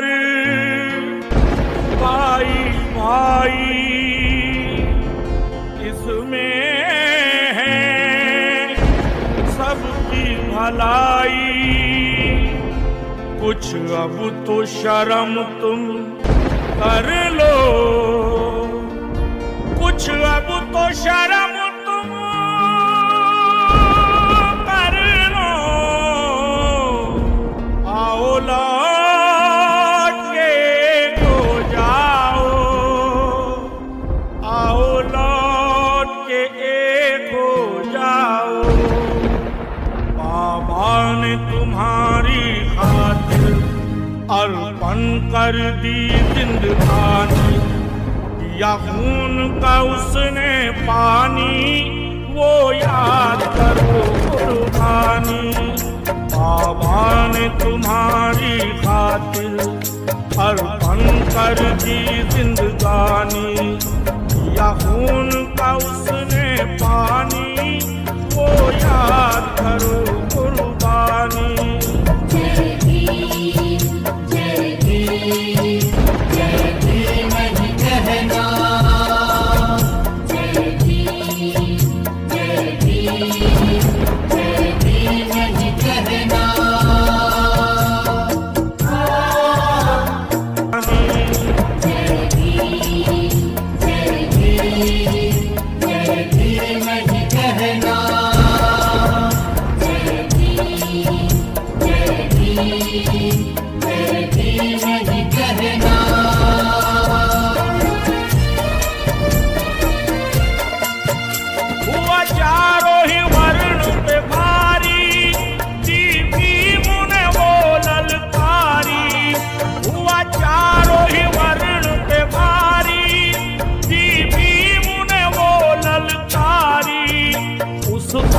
पर भाई भाई इसमें है सबकी भलाई। कुछ अब तो शर्म तुम कर लो, कुछ अब तो शर्म तुम कर लो। आओ लौट के हो जाओ, आओ लौट के एक हो जाओ। बाबा ने तुम्हारी खातिर अर्पण कर दी जिंदगानी, या खून का उसने पानी वो याद करो कुर्बानी। बाबा ने तुम्हारी खातिर अर्पण कर दी जिंदगानी, या खून का उसने पानी वो याद करो कुर्बानी।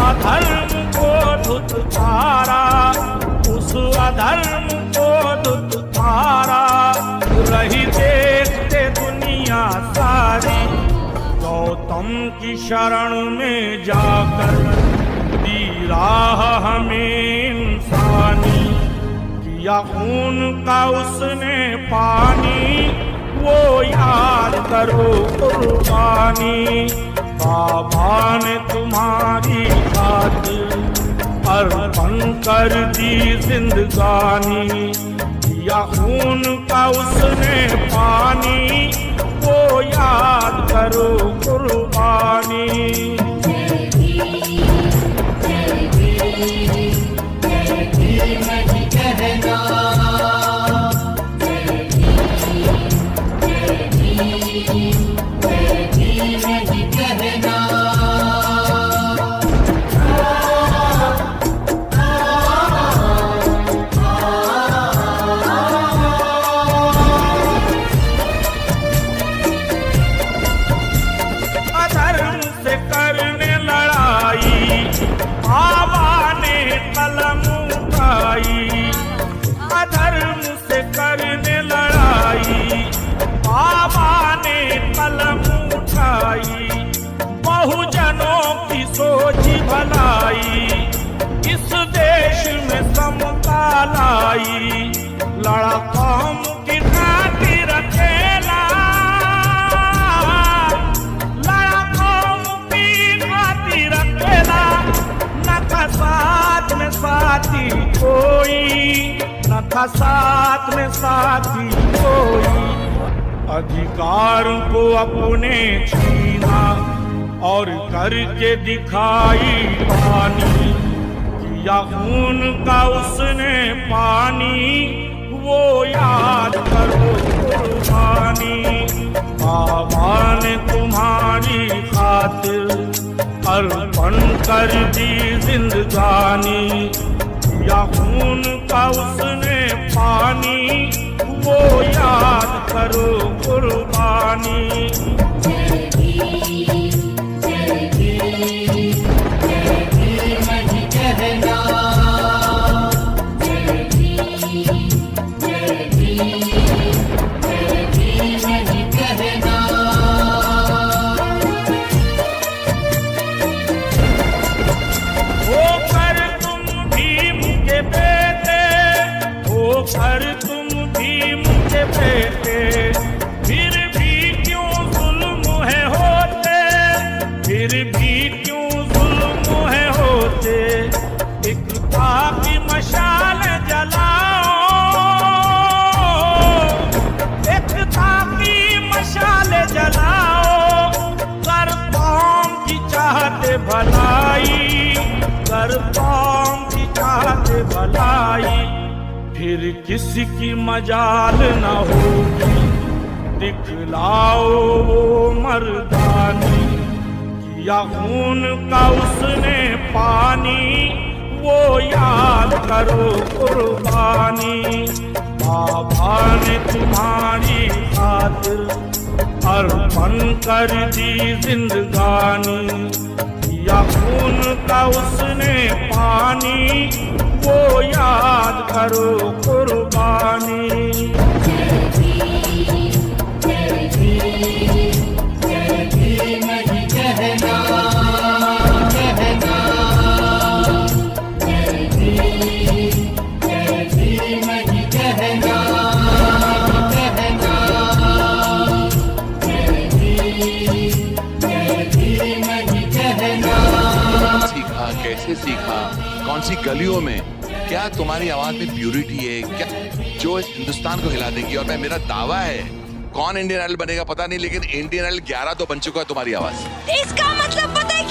अधर्म को धुतकारा, उस अधर्म को धुतकारा। रही देखते दुनिया सारी, गौतम की शरण में जाकर दी राह हमें इंसानी। किया खून का उसने पानी वो याद करो कुर्बानी। बाबा ने तुम्हारी खातिर अर्पण कर दी जिंदगानी, या खून का उसने पानी वो याद करो कुर्बानी। अधर्म से करने लड़ाई बाबा ने कलम उठाई। बहुजनों की सोच भलाई इस देश में समता लाई। लड़ा कौम की खातिर अकेला, लड़ा कौम की खातिर अकेला। न था साथ में साथी कोई, न था साथ में साथी कोई। अधिकार को अपने छीना और करके दिखाई पानी। किया खून का उसने पानी वो याद करो कुर्बानी। बाबा ने तुम्हारी खातिर अर्पण कर दी जिंदगानी, या खून का उसने पानी वो याद करो कुर्बानी। होकर तुम भीम भलाई, फिर किसी की मजाल न होगी, दिखलाओ वो मर्दानी। किया खून का उसने पानी, वो याद करो कुर्बानी। बाबा ने तुम्हारी खातिर अर्पण कर दी जिंदगानी। किया खून का उसने पानी, वो याद करो कुर्बानी। सीखा, कैसे सीखा, कौन सी गलियों में, क्या तुम्हारी आवाज में प्यूरिटी है क्या जो इस हिंदुस्तान को हिला देगी? और मेरा दावा है, कौन इंडियन आइडल बनेगा पता नहीं, लेकिन इंडियन आइडल 11 तो बन चुका है तुम्हारी आवाज। इसका मतलब पता है